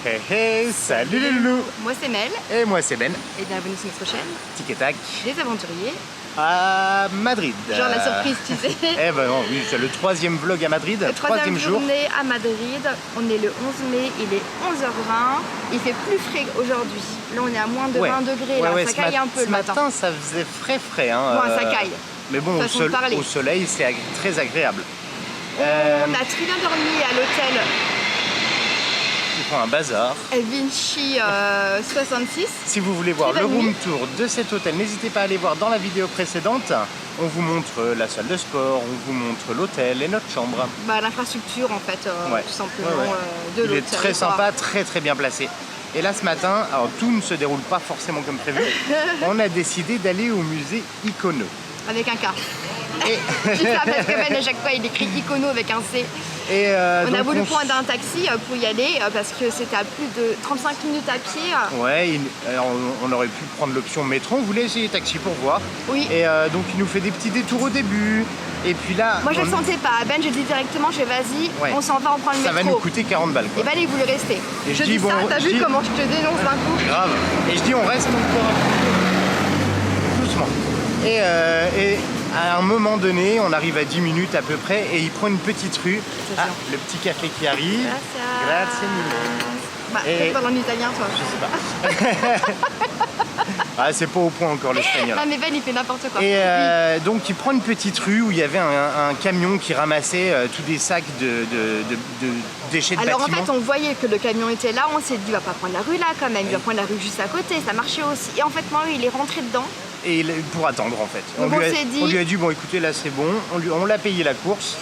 Hey hey, salut les loulous. Moi c'est Mel. Et moi c'est Ben. Et bienvenue sur notre chaîne Tic et tac. des aventuriers. À Madrid. Genre la surprise, tu sais. Eh ben non, oui, c'est le troisième vlog à Madrid. Le troisième jour. journée à Madrid. On est le 11 mai, il est 11h20. Il fait plus frais aujourd'hui. Là on est à moins de 20 degrés, là. Ça caille un peu le matin. Ce matin ça faisait frais hein. Bon, ça caille. Mais bon, au soleil c'est très agréable. On a très bien dormi à l'hôtel. Ils font un bazar. Vinci 66. Si vous voulez voir le room tour de cet hôtel, n'hésitez pas à aller voir dans la vidéo précédente. On vous montre la salle de sport, on vous montre l'hôtel et notre chambre. Bah, l'infrastructure en fait, tout simplement de l'hôtel. Il est très sympa, très bien placé. Et là ce matin, alors tout ne se déroule pas forcément comme prévu, on a décidé d'aller au musée Icono. Avec un K. Je dis ça parce que Ben à chaque fois il écrit Icono avec un C. Et on a voulu prendre un taxi pour y aller parce que c'était à plus de 35 minutes à pied. Ouais, on aurait pu prendre l'option métro, on voulait essayer taxi pour voir. Oui. Et donc il nous fait des petits détours au début. Et puis là... Moi je le sentais pas, Ben je dis directement, vas-y, on s'en va, on prend le métro. Ça va nous coûter 40 balles quoi. Et Ben il voulait rester. Et je dis bon, ça, t'as vu comment je te dénonce d'un coup? Grave. Et je dis on reste encore doucement. Et à un moment donné, on arrive à 10 minutes à peu près et il prend une petite rue. Ah, le petit café qui arrive. Grazie mille. Bah, tu parles en italien toi? Je sais pas. Ah, c'est pas au point encore l'espagnol. Non mais Ben il fait n'importe quoi. Et donc il prend une petite rue où il y avait un camion qui ramassait tous des sacs de déchets de bâtiments. Alors en fait on voyait que le camion était là, on s'est dit il va pas prendre la rue là quand même, il va prendre la rue juste à côté, ça marchait aussi. Et en fait moi il est rentré dedans. Et pour attendre en fait. Donc on lui a dit bon écoutez là c'est bon, on l'a payé la course.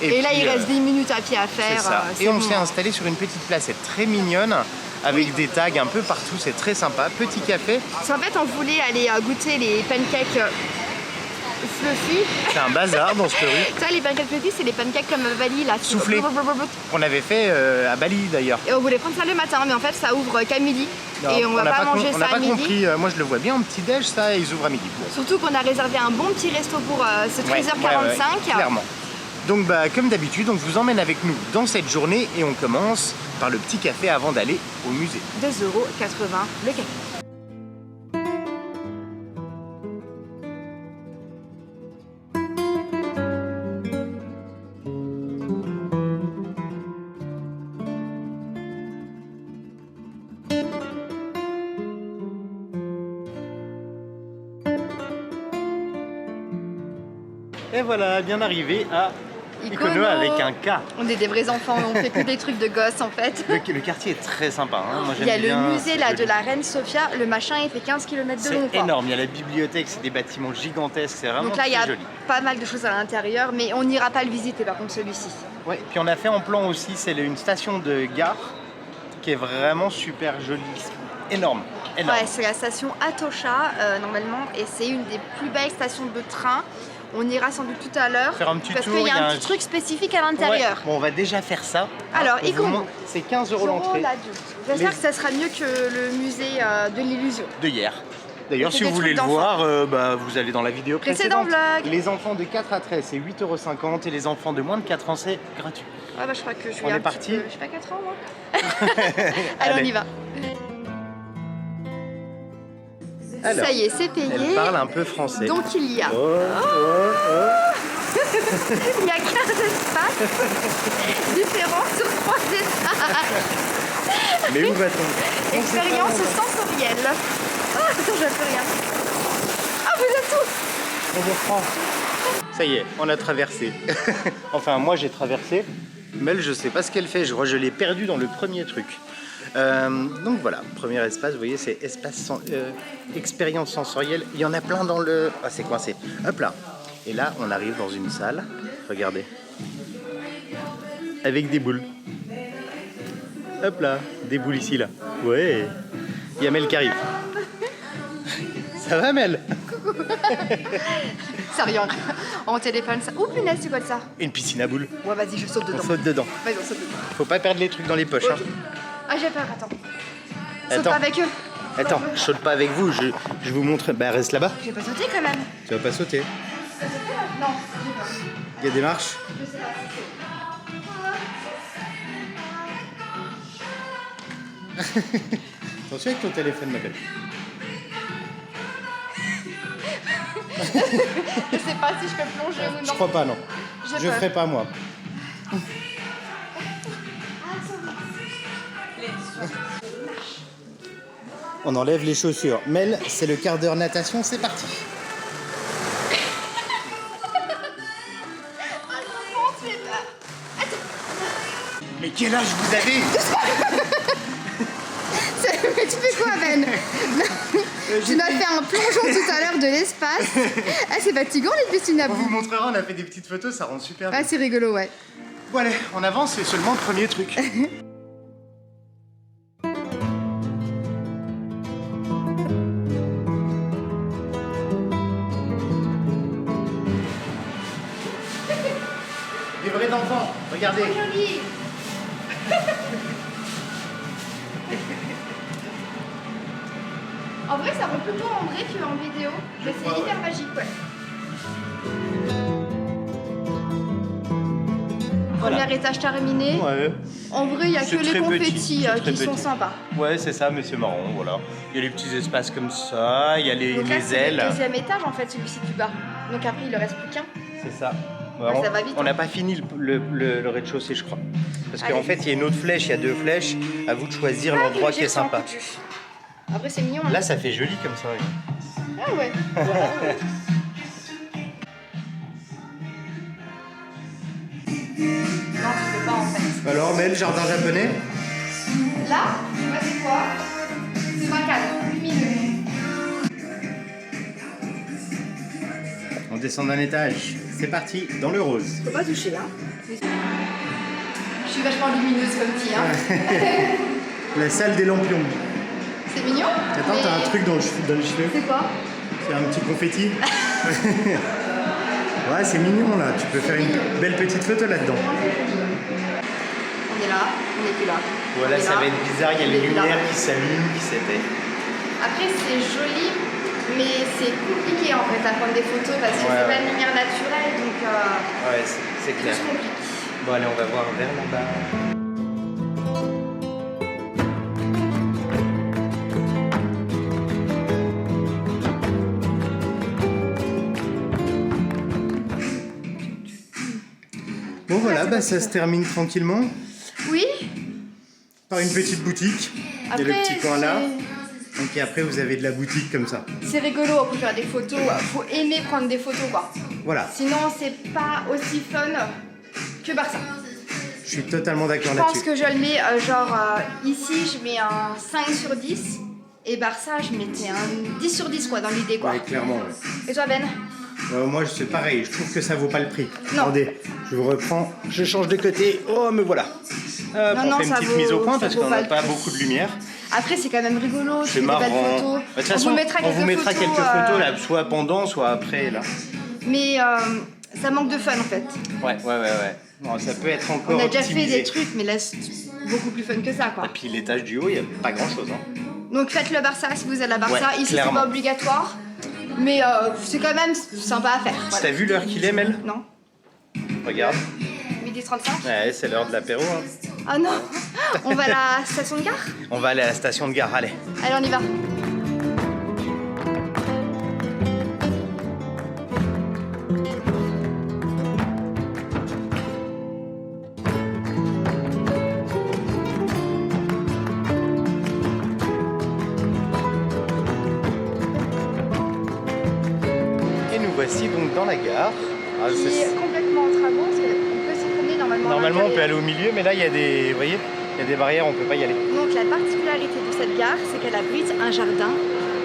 Et là il reste 10 minutes à pied à faire. Ça. Et on s'est installé sur une petite placette très mignonne avec des tags un peu partout, c'est très sympa, petit café. En fait on voulait aller goûter les pancakes fluffy. C'est un bazar dans cette rue. Tu vois les pancakes fluffy c'est les pancakes comme à Bali là. Soufflés. On avait fait à Bali d'ailleurs. Et on voulait prendre ça le matin mais en fait ça ouvre qu'à midi. Non, et on va pas manger ça à midi. On n'a pas compris, moi je le vois bien en petit déj ça, ils ouvrent à midi. Surtout qu'on a réservé un bon petit resto pour ce 13h45. Clairement. Donc comme d'habitude, on vous emmène avec nous dans cette journée et on commence par le petit café avant d'aller au musée. 2,80 € le café. Et voilà, bien arrivé à Icono avec un K. On est des vrais enfants, on fait que des trucs de gosses en fait. Le quartier est très sympa. Hein. Moi, il y a le musée là de la reine Sofia, le machin il fait 15 km de long. C'est énorme, il y a la bibliothèque, c'est des bâtiments gigantesques, c'est vraiment très joli. Donc là il y a pas mal de choses à l'intérieur, mais on n'ira pas le visiter par contre celui-ci. Oui, puis on a fait en plan aussi, c'est une station de gare qui est vraiment super jolie, énorme. Ouais, c'est la station Atocha normalement et c'est une des plus belles stations de train. On ira sans doute tout à l'heure parce qu'il y a un petit truc spécifique à l'intérieur. Ouais. Bon, on va déjà faire ça. Alors, Icono, c'est 15 € l'entrée. J'espère que ça sera mieux que le musée de l'illusion. De hier. D'ailleurs, si vous voulez le voir, vous allez dans la vidéo précédente. Les enfants de 4 à 13, c'est 8,50 € et les enfants de moins de 4 ans, c'est gratuit. Ah bah je crois que je suis on est parti. Je suis pas 4 ans moi. Allez, on y va. Alors, ça y est, c'est payé. Elle parle un peu français. Donc il y a... il y a 15 espaces différents sur 3 étages. Mais où va-t-on? Expérience sensorielle. Oh, attends, je ne fais rien. Ah, vous êtes tous. On reprend. Ça y est, on a traversé. Enfin, moi j'ai traversé. Mel, je sais pas ce qu'elle fait. Je crois que je l'ai perdue dans le premier truc. Donc voilà, premier espace, vous voyez, c'est espace expérience sensorielle. Il y en a plein dans le... Ah, c'est coincé. Hop là. Et là, on arrive dans une salle. Regardez. Avec des boules. Hop là, des boules ici, là. Ouais. Il y a Mel qui arrive. Ça va, Mel? Coucou. Ça rien. En téléphone, ça... Oh punaise, c'est quoi ça? Une piscine à boules. Ouais, vas-y, je saute dedans. On saute dedans. Vas-y, on saute dedans. Faut pas perdre les trucs dans les poches. Okay. Hein. Ah, j'ai peur, attends. Saute pas avec eux. Attends, je saute pas avec vous, je vous montre. Bah, reste là-bas. Je vais pas sauter quand même. Tu vas pas sauter. Non. Il y a des marches. Je sais pas. Attention avec ton téléphone, ma belle. Je sais pas si je peux plonger ou non. Je crois pas, non. Je ferai pas, moi. On enlève les chaussures. Mel, c'est le quart d'heure natation, c'est parti. Mais quel âge vous avez? Mais tu fais quoi, Ben? Tu m'as fait un plongeon tout à l'heure de l'espace. Ah, c'est fatigant les piscines à On bout. vous montrera, on a fait des petites photos, ça rend super bien. Ah, c'est rigolo, ouais. Bon allez, on avance, c'est seulement le premier truc. Des vrais enfants, regardez. Joli. En vrai, ça rend plutôt en vrai qu'en vidéo. Mais c'est hyper magique, ouais. Premier étage terminé. Ouais. En vrai, il n'y a que les confettis qui sont sympas. Ouais, c'est ça, mais c'est marrant, voilà. Il y a les petits espaces comme ça, il y a les ailes. C'est le deuxième étage, en fait, celui-ci du bas. Donc après, il ne reste plus qu'un. C'est ça. Ouais, ça va vite. On n'a pas fini le rez-de-chaussée, je crois. Parce qu'en fait, il y a une autre flèche, il y a 2 flèches. À vous de choisir l'endroit qui est sympa. Après, c'est mignon. Là, ça fait joli comme ça. Oui. Ah ouais. Non, tu peux pas en fait. Alors, Mel, jardin japonais? Là, tu vois, c'est quoi? C'est un cadre lumineux. On descend d'un étage. C'est parti, dans le rose. Faut pas toucher, hein. Je suis vachement lumineuse comme fille, hein. La salle des lampions. C'est mignon. Attends, t'as un truc dans le cheveu. C'est quoi? C'est un petit confetti. Ouais, c'est mignon là. Tu peux faire une belle petite photo là-dedans. On est là, on n'est plus là. Voilà, ça va être bizarre. Il y a les lumières qui s'allument, qui s'éteignent. Après, c'est joli, mais c'est compliqué en fait à prendre des photos parce que c'est pas une lumière naturelle, donc ouais, c'est clair. C'est compliqué. Bon, allez, on va voir vers là-bas. Bon voilà, bah, ça se termine tranquillement Oui. par une petite boutique. Après, il y a le petit coin là. Donc et après vous avez de la boutique comme ça. C'est rigolo pour faire des photos. Faut aimer prendre des photos quoi. Voilà. Sinon c'est pas aussi fun que Barça. Je suis totalement d'accord Je là-dessus. pense que je le mets ici je mets un 5 sur 10 et Barça je mettais un 10 sur 10 quoi dans l'idée quoi. Ouais, clairement. Ouais. Et toi Ben? Moi c'est pareil, je trouve que ça vaut pas le prix. Non. Attendez, je vous reprends, je change de côté. Oh me voilà. On fait une petite mise au point parce qu'on n'a pas beaucoup de lumière. Après c'est quand même rigolo, tu C'est fais marrant. des belles photos. De toute façon, on vous mettra quelques photos là, soit pendant, soit après là. Mais ça manque de fun en fait. Ouais. Non, ça peut être encore On a déjà fait optimisé. des trucs mais là c'est beaucoup plus fun que ça quoi. Et puis l'étage du haut, il n'y a pas grand chose. Hein. Donc faites le Barça si vous êtes à Barça. Ouais, Ici c'est clairement. pas obligatoire. Mais c'est quand même sympa à faire. Voilà. T'as vu l'heure qu'il est, Mel? Non. Regarde. 12h35. Ouais, c'est l'heure de l'apéro. Hein. Ah non. On va à la station de gare? On va aller à la station de gare, allez. Allez on y va. Voici donc dans la gare. Qui est complètement en travaux, parce qu'on peut s'y promener normalement. Normalement on peut aller au milieu, mais là il y a des, vous voyez, il y a des barrières, on peut pas y aller. Donc la particularité de cette gare, c'est qu'elle abrite un jardin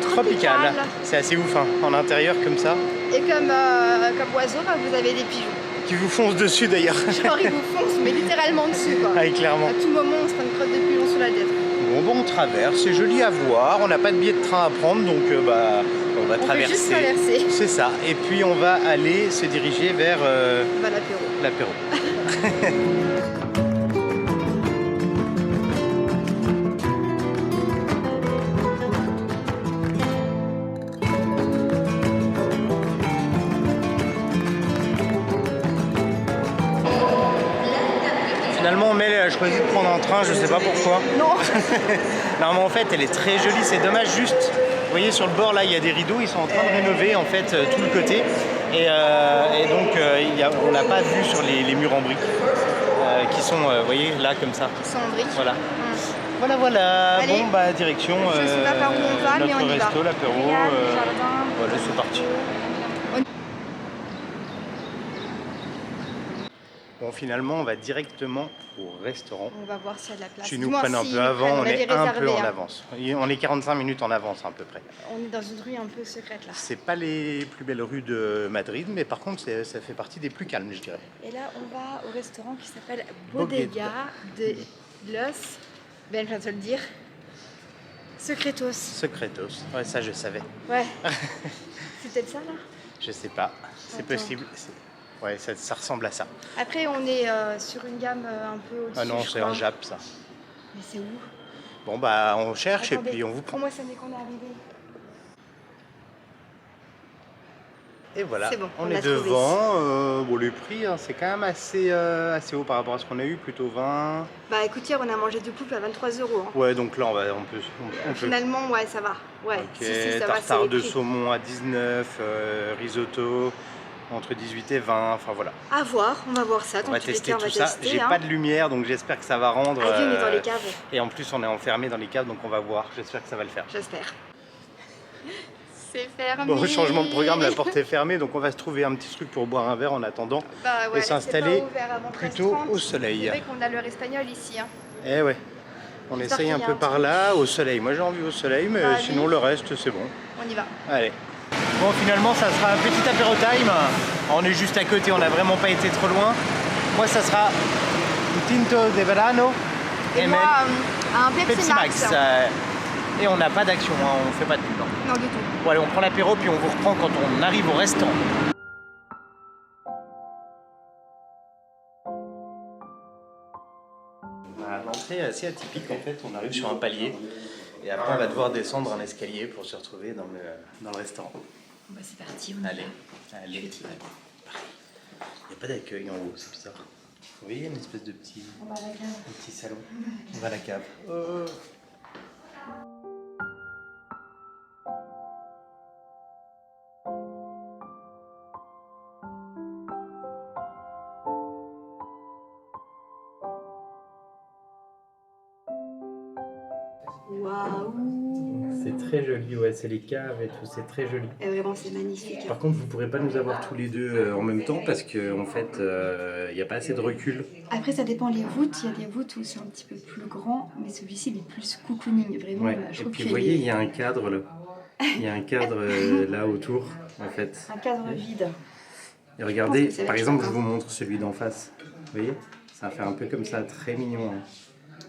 tropical. C'est assez ouf, hein, en intérieur comme ça. Et comme oiseau, vous avez des pigeons. Qui vous foncent dessus d'ailleurs. Genre ils vous foncent, mais littéralement dessus quoi. Ah, clairement. À tout moment, on se prend une crotte de pigeon sous la tête. Bon, on traverse, c'est joli à voir. On n'a pas de billet de train à prendre, donc on va traverser. Juste traverser. C'est ça. Et puis on va aller se diriger vers l'apéro. Finalement, on met choisi de prendre un train, je sais pas pourquoi. Non. Non, mais en fait, elle est très jolie, c'est dommage juste. Vous voyez, sur le bord, là, il y a des rideaux, ils sont en train de rénover, en fait, tout le côté. Et donc, on n'a pas vu sur les murs en briques, qui sont, vous voyez, là, comme ça. Ils sont en briques. Voilà. Voilà. Allez. Bon, bah, direction Je sais pas par où on va, mais on y va. notre resto, l'apéro. Voilà, c'est parti. Bon, finalement, on va directement au restaurant. On va voir s'il y a de la place. Si nous prennent un peu avant, on est un peu en avance. On est 45 minutes en avance à peu près. On est dans une rue un peu secrète là. C'est pas les plus belles rues de Madrid, mais par contre, ça fait partie des plus calmes, je dirais. Et là, on va au restaurant qui s'appelle Bodega de los... Ben, je viens de te le dire. Secretos. Secretos. Ouais, ça, je savais. Ouais. C'est peut-être ça là? Je sais pas. C'est possible. Ouais, ça ressemble à ça. Après, on est sur une gamme un peu au-dessus. Ah non, c'est un Jap, ça. Mais c'est où? Bon, bah, on cherche. Attendez, et puis on vous prend. Pour moi, ça n'est qu'on est arrivé. Et voilà, C'est bon, on est devant. Bon, le prix, hein, c'est quand même assez haut par rapport à ce qu'on a eu, plutôt 20. Bah écoute, hier on a mangé du poulet à 23 €. Hein. Ouais, donc là, on peut. Finalement, ouais, ça va. Ouais, ok, ça tartare va, de saumon à 19, risotto entre 18 et 20, enfin voilà. À voir, on va voir ça. On va tester tout ça. J'ai pas de lumière, donc j'espère que ça va rendre. Ah, on est dans les caves. Et en plus, on est enfermé dans les caves, donc on va voir. J'espère que ça va le faire. J'espère. C'est fermé. Bon, changement de programme, la porte est fermée, donc on va se trouver un petit truc pour boire un verre en attendant et s'installer plutôt au soleil. C'est vrai qu'on a l'heure espagnole ici. Hein. Eh ouais, on essaye un peu par là, au soleil. Moi j'ai envie au soleil, mais sinon le reste c'est bon. On y va. Allez. Bon, finalement ça sera un petit apéro time. On est juste à côté, on n'a vraiment pas été trop loin. Moi ça sera un tinto de verano et moi un Pepsi Max. Et on n'a pas d'action, hein, on fait pas de pub. Non du tout. Bon allez, on prend l'apéro puis on vous reprend quand on arrive au restaurant. L'entrée est assez atypique en fait, on arrive sur un palier et après on va devoir descendre un escalier pour se retrouver dans le restaurant. Bah c'est parti, allez. Il n'y a pas d'accueil en haut, c'est bizarre. Vous voyez, une espèce de petit salon. On va à la cave. Waouh! C'est très joli, ouais, c'est les caves et tout, c'est très joli. Et vraiment, c'est magnifique. Par contre, vous ne pourrez pas nous avoir tous les deux en même temps parce qu'en fait, il n'y a pas assez de recul. Après, ça dépend les voûtes. Il y a des voûtes où c'est un petit peu plus grand, mais celui-ci, il est plus cocooning, vraiment. Ouais. Et puis, vous voyez, il y a un cadre là. Il y a un cadre là autour, en fait. Un cadre vide. Et regardez, par exemple, je vous montre celui d'en face. Vous voyez? Ça fait un peu comme ça, très mignon. Hein.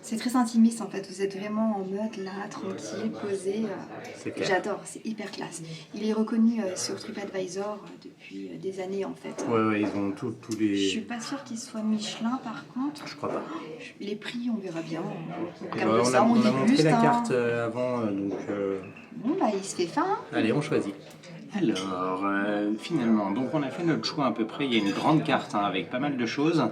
C'est très intimiste en fait, vous êtes vraiment en mode là, tranquille, posé. J'adore, c'est hyper classe. Il est reconnu sur TripAdvisor depuis des années en fait. Ouais, ils ont tous les... Je suis pas sûre qu'il soit Michelin par contre. Je crois pas. Les prix, on verra bien. On a montré la carte avant, donc... Bon bah il se fait faim. Hein. Allez, on choisit. Alors, finalement, donc on a fait notre choix à peu près. Il y a une grande carte hein, avec pas mal de choses.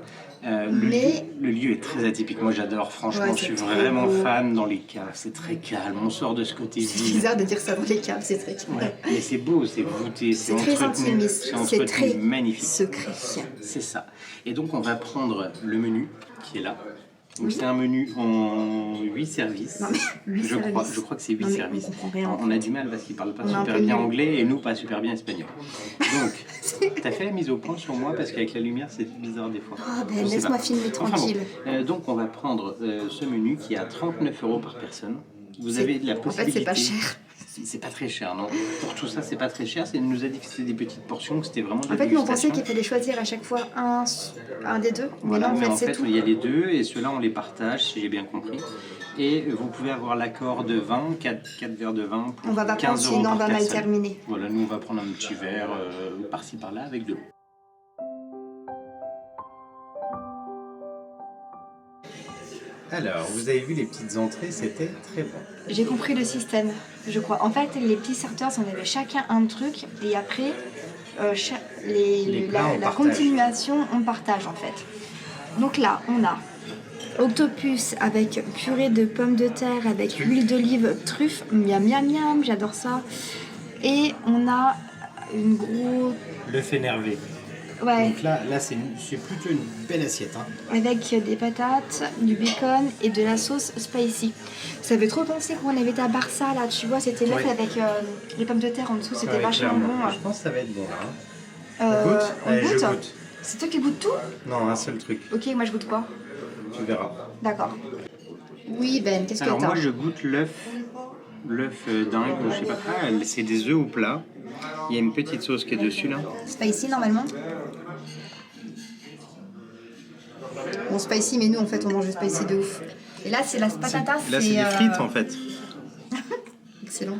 Le lieu est très atypique. Moi, j'adore. Franchement, je suis vraiment fan dans les caves. C'est très calme. On sort de ce côté vide. C'est bizarre de dire ça dans les caves. C'est très calme. Ouais, mais c'est beau, c'est voûté, c'est très intimiste. C'est très magnifique. Secret. C'est ça. Et donc, on va prendre le menu qui est là. Donc c'est un menu en 8 services. Non, mais 8 je crois que c'est 8 services. On a du mal parce qu'ils ne parlent pas super bien anglais et nous pas super bien espagnol. Donc, tu as fait la mise au point sur moi parce qu'avec la lumière c'est bizarre des fois. Ah ben laisse-moi filmer tranquille. Enfin, bon. Donc on va prendre ce menu qui est à 39 € par personne. Vous avez la possibilité... En fait c'est pas cher. C'est pas très cher, non. Pour tout ça, c'est pas très cher. Il nous a dit que c'était des petites portions, que c'était vraiment de la En fait, nous, on pensait qu'il fallait choisir à chaque fois un des deux. Voilà, mais en fait, il y a les deux, et ceux-là, on les partage, si j'ai bien compris. Et vous pouvez avoir l'accord de vin, 4 verres de vin pour 15 € par personne. On va pas prendre, sinon on va mal terminer. Voilà, nous, on va prendre un petit verre par-ci, par-là, avec de l'eau. Alors, vous avez vu les petites entrées, c'était très bon. J'ai compris le système, je crois. En fait, les petits serveurs, on avait chacun un truc, et après, la continuation, on partage en fait. Donc là, on a octopus avec purée de pommes de terre avec huile d'olive, truffe, miam miam miam, j'adore ça. Et on a une grosse... L'œuf énervé. Ouais. Donc là c'est plutôt une belle assiette. Hein. Avec des patates, du bacon et de la sauce spicy. Ça fait trop penser quand on avait été à Barça, là, tu vois, c'était l'œuf avec les pommes de terre en dessous, c'était vachement bon. Je pense que ça va être bon. Hein. On goûte. Je goûte. C'est toi qui goûtes tout? Non, un seul truc. Ok, moi je goûte quoi? Tu verras. D'accord. Oui Ben, qu'est-ce que Alors t'as? moi je goûte l'œuf dingue, je sais pas. Ah, c'est des œufs au plat. Il y a une petite sauce qui est dessus là. Spicy normalement. Bon, spicy, mais nous en fait on mange le spicy de ouf. Et là c'est la patata. Là c'est des frites en fait. Excellent.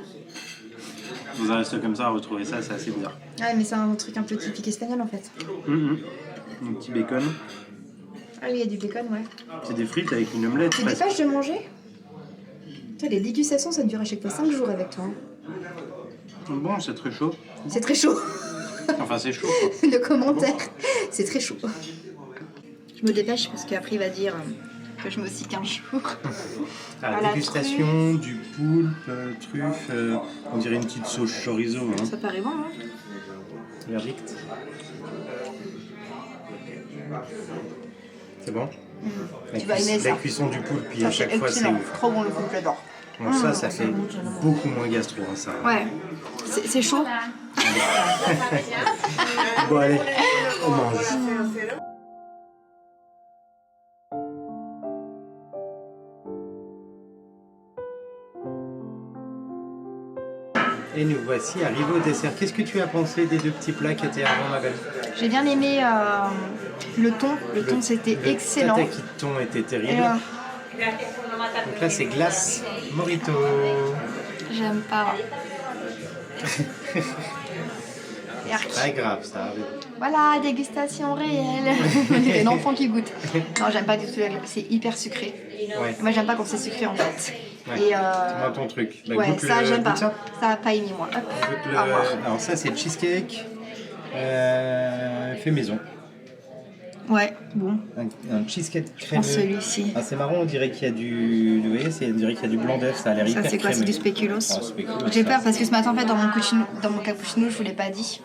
Dans un resto comme ça, retrouver ça, c'est assez bizarre. Ah mais c'est un truc un peu typique espagnol en fait. Un petit bacon. Ah oui, il y a du bacon, ouais. C'est des frites avec une omelette. Tu dépêches de manger? Putain, les dégustations ça dure à chaque fois 5 jours avec toi. Bon, c'est très chaud. C'est très chaud. Enfin, c'est chaud quoi. Le commentaire, c'est très chaud. Je me dépêche parce qu'après il va dire que je me aussi qu'un jour. Ah, la dégustation du poulpe, truffe, on dirait une petite sauce chorizo. Hein. Ça paraît bon, hein? Verdict. C'est bon? Tu vas aimer ça. La cuisson du poulpe, puis Ça, à chaque fois c'est excellent. ouf. Trop bon le poulpe, j'adore. Bon, ça fait beaucoup moins gastro, hein, ça. Ouais. C'est chaud. Bon, allez, on mange. Et nous voici arrivés au dessert. Qu'est-ce que tu as pensé des deux petits plats qui étaient avant, ma belle? J'ai bien aimé le thon. Le thon, c'était excellent. Le tataki de thon était terrible. Donc là, c'est glace Morito. J'aime pas. C'est pas grave, ça arrive. Voilà, dégustation réelle. On dirait un enfant qui goûte. Non, j'aime pas du tout la glace. C'est hyper sucré. Ouais. Moi, j'aime pas quand c'est sucré en fait. Ouais. Et Moi, ton truc. Bah, ouais, ça, j'aime pas. goûte ça. Ça a pas aimé, moi. Hop, Goûte à voir. Alors, ça, c'est cheesecake fait maison. Ouais, bon. Un cheesecake Je prends crémeux. celui-ci. Ah, c'est marrant, on dirait qu'il y a du. Vous voyez, on dirait qu'il y a du blanc d'œuf, ça a l'air Ça, hyper c'est quoi? crémeux. C'est du spéculoos. Ah, spéculoos, J'ai ça. peur parce que ce matin, en fait, dans mon cappuccino, je vous l'ai pas dit.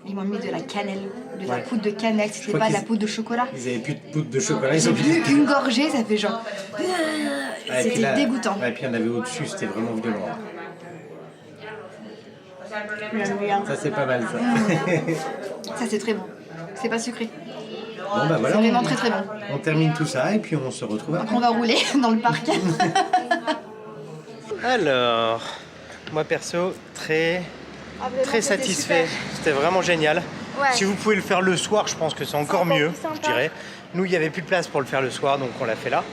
Ils m'ont mis de la cannelle, de la Ouais. poudre de cannelle. C'était crois pas de qu'ils- la poudre de chocolat. Ils avaient plus de poudre de chocolat, ils J'ai ont bu une gorgée, ça fait genre. Ouais, et puis C'était là- dégoûtant. Ouais, et puis il y en avait au-dessus, c'était vraiment violent. J'aime bien. Ça, c'est pas mal, ça. Ça, c'est très bon. C'est pas sucré. Bon, bah voilà, C'est vraiment très très bon. on termine tout ça et puis on se retrouve après. On va rouler dans le parc. Alors, moi perso, très satisfait. C'était vraiment génial. Ouais. Si vous pouvez le faire le soir, je pense que c'est encore encore mieux, plus sympa. je dirais. Nous, il n'y avait plus de place pour le faire le soir, donc on l'a fait là.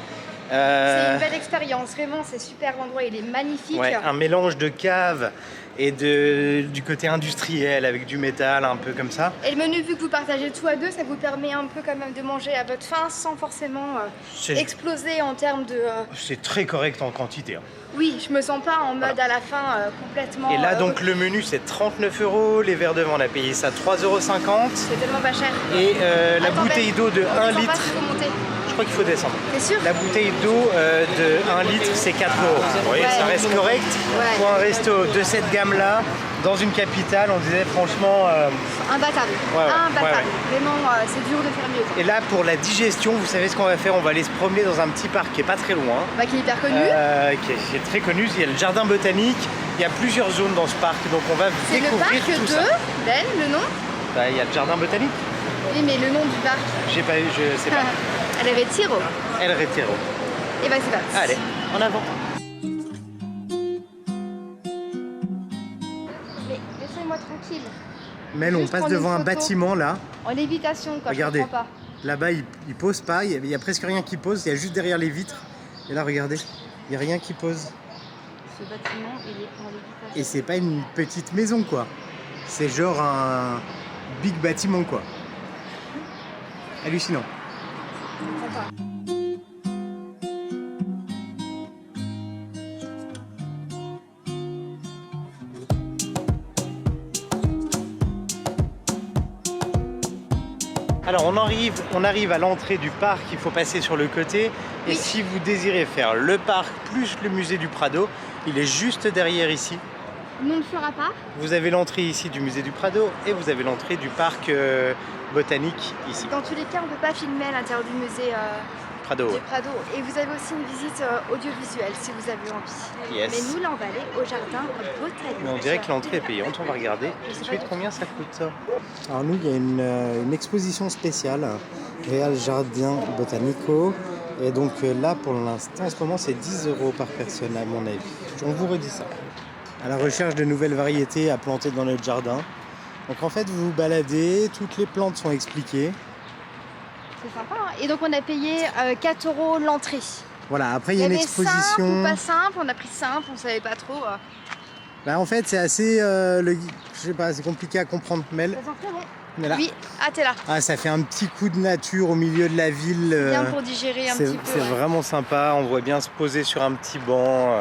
C'est une belle expérience, vraiment, c'est super l'endroit, il est magnifique. Ouais, un mélange de cave et du côté industriel avec du métal, un peu comme ça. Et le menu, vu que vous partagez tout à deux, ça vous permet un peu quand même de manger à votre faim sans forcément C'est- exploser en termes de... C'est très correct en quantité. Hein. Oui, je me sens pas en mode à la fin complètement... Et là, donc, le menu, c'est 39 €. Les verres de vin, on a payé ça 3,50 €. C'est tellement pas cher. Et la Attends, bouteille Ben, d'eau de on 1 descend pas, litre, il faut monter. je crois qu'il faut descendre. T'es sûr? La bouteille d'eau de 1 litre, c'est 4 €. Vous voyez, Ouais. ça reste correct. Ouais. Pour un resto de cette gamme-là, dans une capitale, on disait franchement... Imbattable. Ouais, ouais, Imbattable. ouais, Vraiment, c'est dur de faire mieux. Et là, pour la digestion, vous savez ce qu'on va faire? On va aller se promener dans un petit parc qui est pas très loin. Bah, qui est hyper connu. Qui est très connu. Il y a le jardin botanique. Il y a plusieurs zones dans ce parc, donc on va C'est le découvrir parc tout de... ça. Ben, le nom? Bah, il y a le jardin botanique. Oui, mais le nom du parc. J'ai pas, je sais pas. Elle avait Tiro. El Retiro. Et bah, c'est parti. Allez, en avant. Mais laissez-moi tranquille. Mel, on Juste passe prendre devant une un photo. bâtiment là. En lévitation, quoi. Regardez. Je comprends pas. Là-bas, il pose pas. Il y a presque rien qui pose. Il y a juste derrière les vitres. Et là, regardez, il y a rien qui pose. Ce bâtiment, il est en lévitation. Et c'est pas une petite maison quoi. C'est genre un big bâtiment quoi. Hallucinant. Sympa. Alors on arrive à l'entrée du parc, il faut passer sur le côté. Et Oui. si vous désirez faire le parc plus le musée du Prado, il est juste derrière ici. Nous on le fera pas. Vous avez l'entrée ici du musée du Prado et vous avez l'entrée du parc botanique ici. Dans tous les cas, on ne peut pas filmer à l'intérieur du musée Prado, du ouais. Prado. Et vous avez aussi une visite audiovisuelle si vous avez envie. Yes. Mais nous, là, on va aller au jardin botanique. Mais on dirait que l'entrée est payante, on va regarder Je tout sais de pas suite du tout. combien ça coûte ça. Alors nous, il y a une exposition spéciale, Real Jardin Botanico. Et donc là, pour l'instant, en ce moment, c'est 10 € par personne, à mon avis. On vous redit ça. À la recherche de nouvelles variétés à planter dans notre jardin. Donc en fait, vous vous baladez, toutes les plantes sont expliquées. C'est sympa. Hein. Et donc, on a payé 4 € l'entrée. Voilà, après il y a Il y une avait simple exposition. ou pas simple, on a pris simple, on savait pas trop. Bah, en fait, c'est assez, je sais pas, c'est compliqué à comprendre. Mel, Ça sent très bon. on est là. Oui, ah t'es là. Ah, ça fait un petit coup de nature au milieu de la ville. Bien pour digérer un C'est petit peu. c'est Ouais. vraiment sympa, on voit bien se poser sur un petit banc,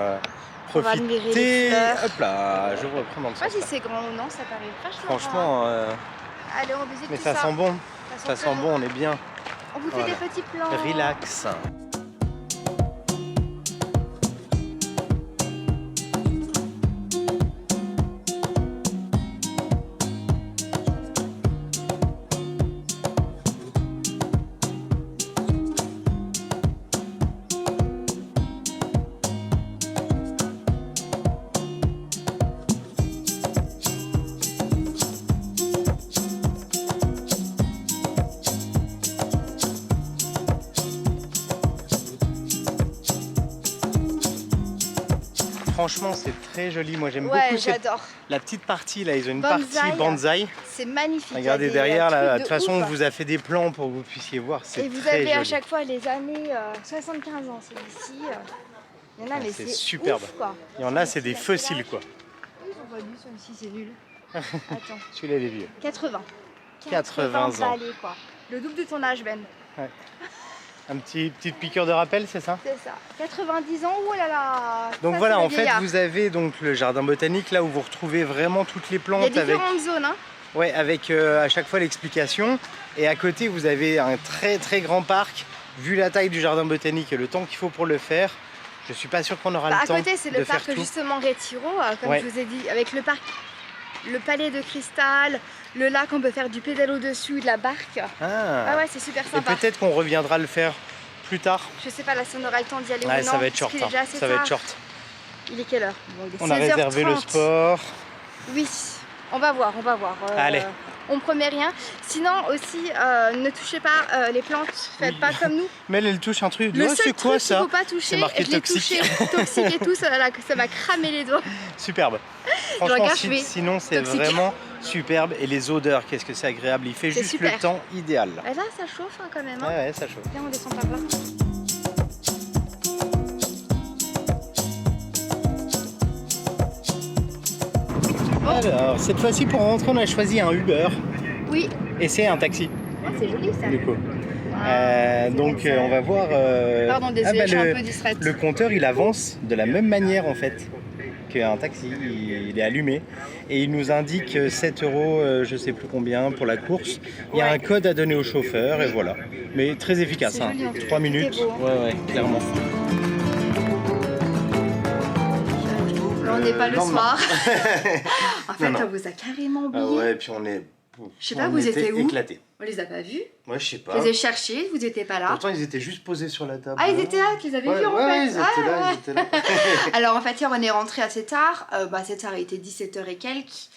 On va admirer profiter. les fleurs. Hop là, je reprends dans le Je sais pas sens. si c'est grand ou non, ça paraît vachement grand. Franchement, Allez, on visite mais tout ça sent bon, ça très sent bon, on est bien. On vous fait Voilà. des petits plans. Relax. Franchement, c'est très joli. Moi, j'aime Ouais, beaucoup j'adore. la petite partie. Là, ils ont une Bonsaï. partie bonsaï. C'est magnifique. Regardez Il y a des derrière, là, trucs de toute façon, on ouf. vous a fait des plans pour que vous puissiez voir. C'est Et vous très avez à joli. chaque fois les années 75 ans, celui-ci. Il y en a, mais c'est c'est superbe. ouf, quoi. Il y en a, c'est des fossiles, quoi. Oui, j'en vois lui, celui-ci, c'est nul. Attends, Celui-là, il est vieux. 80. 80 ans. balais, quoi. Le double de ton âge, Ben. Petite piqûre de rappel, c'est ça? C'est ça. 90 ans, oh là là. Donc Ça, voilà, c'est le en fait, vieillard. vous avez donc le jardin botanique, là où vous retrouvez vraiment toutes les Il y a plantes avec, différentes zones, hein. ouais, avec à chaque fois l'explication. Et à côté, vous avez un très très grand parc. Vu la taille du jardin botanique et le temps qu'il faut pour le faire, je suis pas sûr qu'on aura Bah, le à temps côté, c'est de le faire parc tout. justement Retiro, comme Ouais. je vous ai dit, avec le parc, le palais de cristal, le lac, on peut faire du pédalo dessus, de la barque. Ah ouais, c'est super Et sympa. peut-être qu'on reviendra le faire plus tard. Je sais pas là si on aura le temps d'y aller Ouais, ou non. ça va être parce short. qu'il est déjà Hein. assez Ça va être tard. short. Il est quelle heure? Bon, il est On a 16h30. réservé le sport. Oui, on va voir, on va voir. Allez. On promet rien. Sinon aussi, ne touchez pas les plantes, faites Oui. pas comme nous. Mais elle touche un truc. Le Oh, seul c'est quoi truc ça? qu'il faut pas toucher, C'est marqué je l'ai toxique. touché, toxique et tout, ça m'a cramé les doigts. Superbe. Franchement, regarde, je suis sinon c'est toxique. vraiment superbe. Et les odeurs, qu'est-ce que c'est agréable. Il fait C'est juste super. le temps idéal. Et là, ça chauffe hein, quand même. Hein. Ouais, ouais, ça chauffe. Viens, on descend par là. Alors, cette fois-ci, pour rentrer, on a choisi un Uber. Oui, Et c'est un taxi, ah, c'est joli ça. du coup. Ah, Donc, c'est on va voir. Pardon, désolé, bah, je suis un peu distraite. le compteur, il avance de la même manière en fait qu'un taxi. Il est allumé et il nous indique 7 €, je sais plus combien, pour la course. Il y a Ouais. un code à donner au chauffeur et voilà. Mais très efficace. C'est Hein. joli, en tout cas. 3 Tout est minutes. beau, hein. Ouais, ouais, clairement. Là, on n'est pas le lendemain. soir. En fait, Non, non. on vous a carrément oublié. Ah ouais, puis on est. Je sais pas, vous étiez où éclatés. On les a pas vus. Moi, je sais Je pas. les ai cherchés, vous étiez pas là. Pourtant, ils étaient juste posés sur la table. Ah, ils étaient là, tu les avais Ouais, vus en ouais, fait. ils étaient Ah, là, ouais. ils étaient là. Alors en fait, hier, on est rentré assez tard. Assez tard, il était 17h et quelques.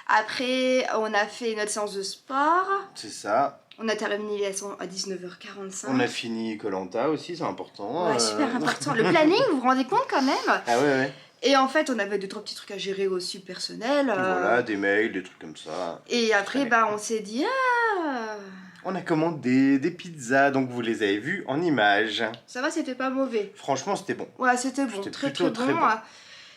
Après, on a fait notre séance de sport. C'est ça. On a terminé la leçon à 19h45. On a fini Koh Lanta aussi, c'est important. Ouais, super important. Le planning, vous vous rendez compte quand même? Ah ouais, ouais. Et en fait, on avait 2-3 petits trucs à gérer aussi personnels. Voilà, des mails, des trucs comme ça. Et après, bah, on s'est dit, ah, On a commandé des pizzas, donc vous les avez vues en images. ça va, c'était pas mauvais. Franchement, c'était bon. Ouais, c'était bon, C'était très plutôt très très bon. bon.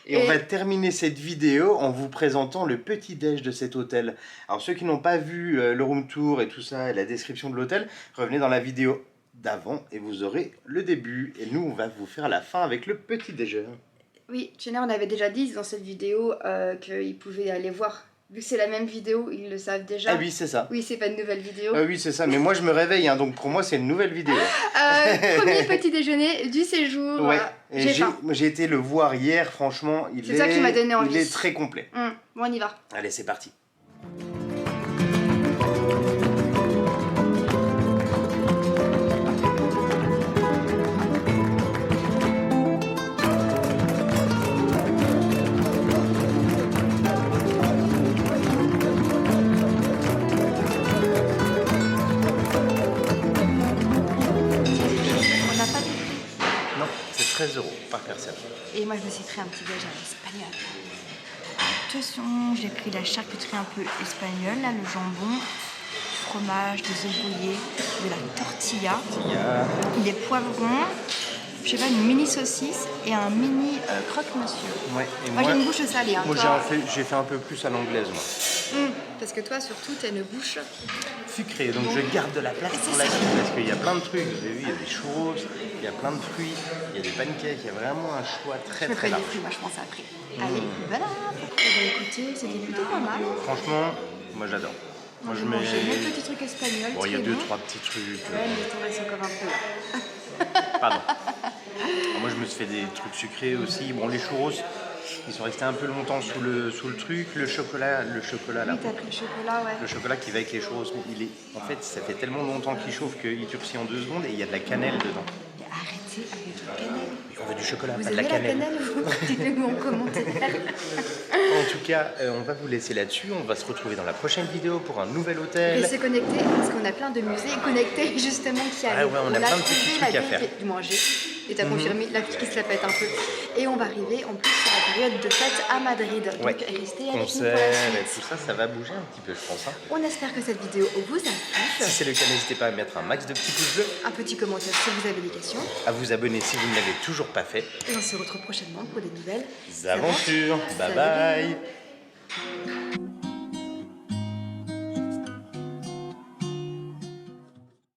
Et on va terminer cette vidéo en vous présentant le petit déj de cet hôtel. Alors ceux qui n'ont pas vu le room tour et tout ça, et la description de l'hôtel, revenez dans la vidéo d'avant et vous aurez le début. Et nous, on va vous faire la fin avec le petit déjeuner. Oui, Jenner, on avait déjà dit dans cette vidéo qu'ils pouvaient aller voir Vu que c'est la même vidéo, ils le savent déjà. Ah oui, c'est ça. Oui, c'est pas une nouvelle vidéo. Ah oui, c'est ça. Mais moi, je me réveille, hein, donc pour moi, c'est une nouvelle vidéo. Premier petit déjeuner du séjour. Ouais. Et J'ai faim. j'ai été le voir hier, franchement, C'est ça qui m'a donné envie. Il est très complet. Bon, on y va. Allez, c'est parti. On n'a pas de prix. Non, c'est 13 € par personne. Et moi, je me suis pris un petit déj à l'espagnol. Attention, j'ai pris la charcuterie un peu espagnole, là, le jambon, du fromage, des œufs brouillés, de la tortilla, des poivrons, je sais pas, une mini saucisse et un mini croque-monsieur. Ouais, et Moi, j'ai une bouche salée. Hein, moi toi... j'ai fait un peu plus à l'anglaise, moi. Parce que toi, surtout, t'as une bouche Sucré, donc je garde de la place pour la suite parce qu'il y a plein de trucs. Vous avez vu, il y a des churros, il y a plein de fruits, il y a des pancakes, il y a vraiment un choix très je me très fais large. des fruits, moi je pense après. Allez, voilà. Écoutez, c'était plutôt pas mal. Franchement, moi j'adore. Moi je mets. J'ai mes petits trucs espagnols. Bon, il y a très 2-3 bons. petits trucs. Ouais, mais t'en restes encore un peu là. Pardon. Alors, moi je me suis fait des trucs sucrés aussi. Bon, les churros, ils sont restés un peu longtemps sous le truc. Le chocolat là. Oui, t'as pris le chocolat, ouais. Le chocolat qui va avec les churros, en fait, ça fait tellement longtemps qu'il chauffe qu'il durcit en 2 secondes et il y a de la cannelle dedans. Mais arrêtez avec la cannelle. On veut du chocolat, Vous pas de la aimez la cannelle. cannelle, vous dites-le en commentaire. En tout cas, on va vous laisser là-dessus. On va se retrouver dans la prochaine vidéo pour un nouvel hôtel. Restez connectés parce qu'on a plein de musées connectés justement qui arrivent. Ah ouais, on a plein de petits trucs à faire. Du manger. Et t'as confirmé, la petite qui se la pète un peu. Et on va arriver en plus sur la période de fête à Madrid. Donc Ouais. restez avec nous pour la Concert et suite. tout ça, ça va bouger un petit peu, je pense. Hein. On espère que cette vidéo vous a plu. Si c'est le cas, n'hésitez pas à mettre un max de petits pouces bleus, Un petit commentaire si vous avez des questions. à vous abonner si vous ne l'avez toujours pas fait. Et on se retrouve prochainement pour des nouvelles Aventures. Bye Salut. bye.